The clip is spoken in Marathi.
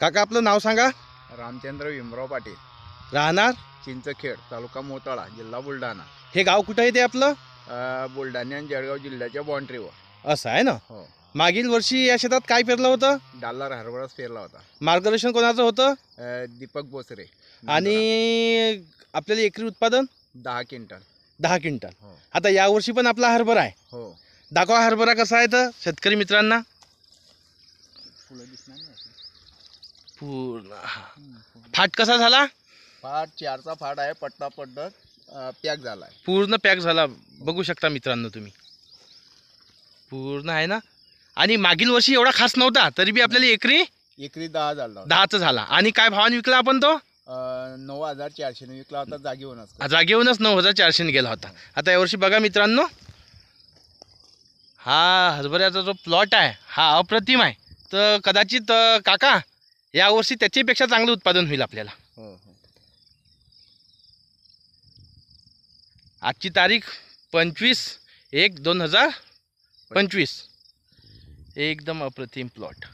काका आपलं नाव सांगा. रामचंद्र भीमराव पाटील, राहणार चिंचखेड, तालुका मोताळा, जिल्हा बुलढाणा. हे गाव कुठं आहे ते आपलं? बुलढाणा आणि जळगाव जिल्ह्याच्या बाउंड्रीवर. असं आहे ना. हो. मागील वर्षी या शेतात काय पेरलं होतं? डाल्ला हरभराच पेरला होता. मार्गदर्शन कोणाचं होतं? दीपक बोसरे. आणि आपल्याला एकरी उत्पादन 10 क्विंटल. 10 क्विंटल. हो. आता यावर्षी पण आपला हरभरा आहे. हो. दाखवा हरभरा कसा आहे तर शेतकरी मित्रांना. फुलं दिसणार नाही. पूर्ण फाट कसा झाला? फाट 4चा फाट आहे. पट्टा पद्धत पॅक झाला आहे. पूर्ण पॅक झाला. बघू शकता मित्रांनो तुम्ही. पूर्ण आहे ना. आणि मागील वर्षी एवढा खास नव्हता तरी बी आपल्याला एकरी 10 झाला. 10चा झाला. आणि काय भावाने विकला आपण तो? 9,400 ने विकला होता जागेवरच. जागेवरूनच 9,400 ने गेला होता. आता यावर्षी बघा मित्रांनो, हा हरभऱ्याचा जो प्लॉट आहे हा अप्रतिम आहे. तर कदाचित काका यावर्षी त्याच्यापेक्षा चांगलं उत्पादन होईल आपल्याला. हो. आजची तारीख 25/1/2025. एकदम अप्रतिम प्लॉट.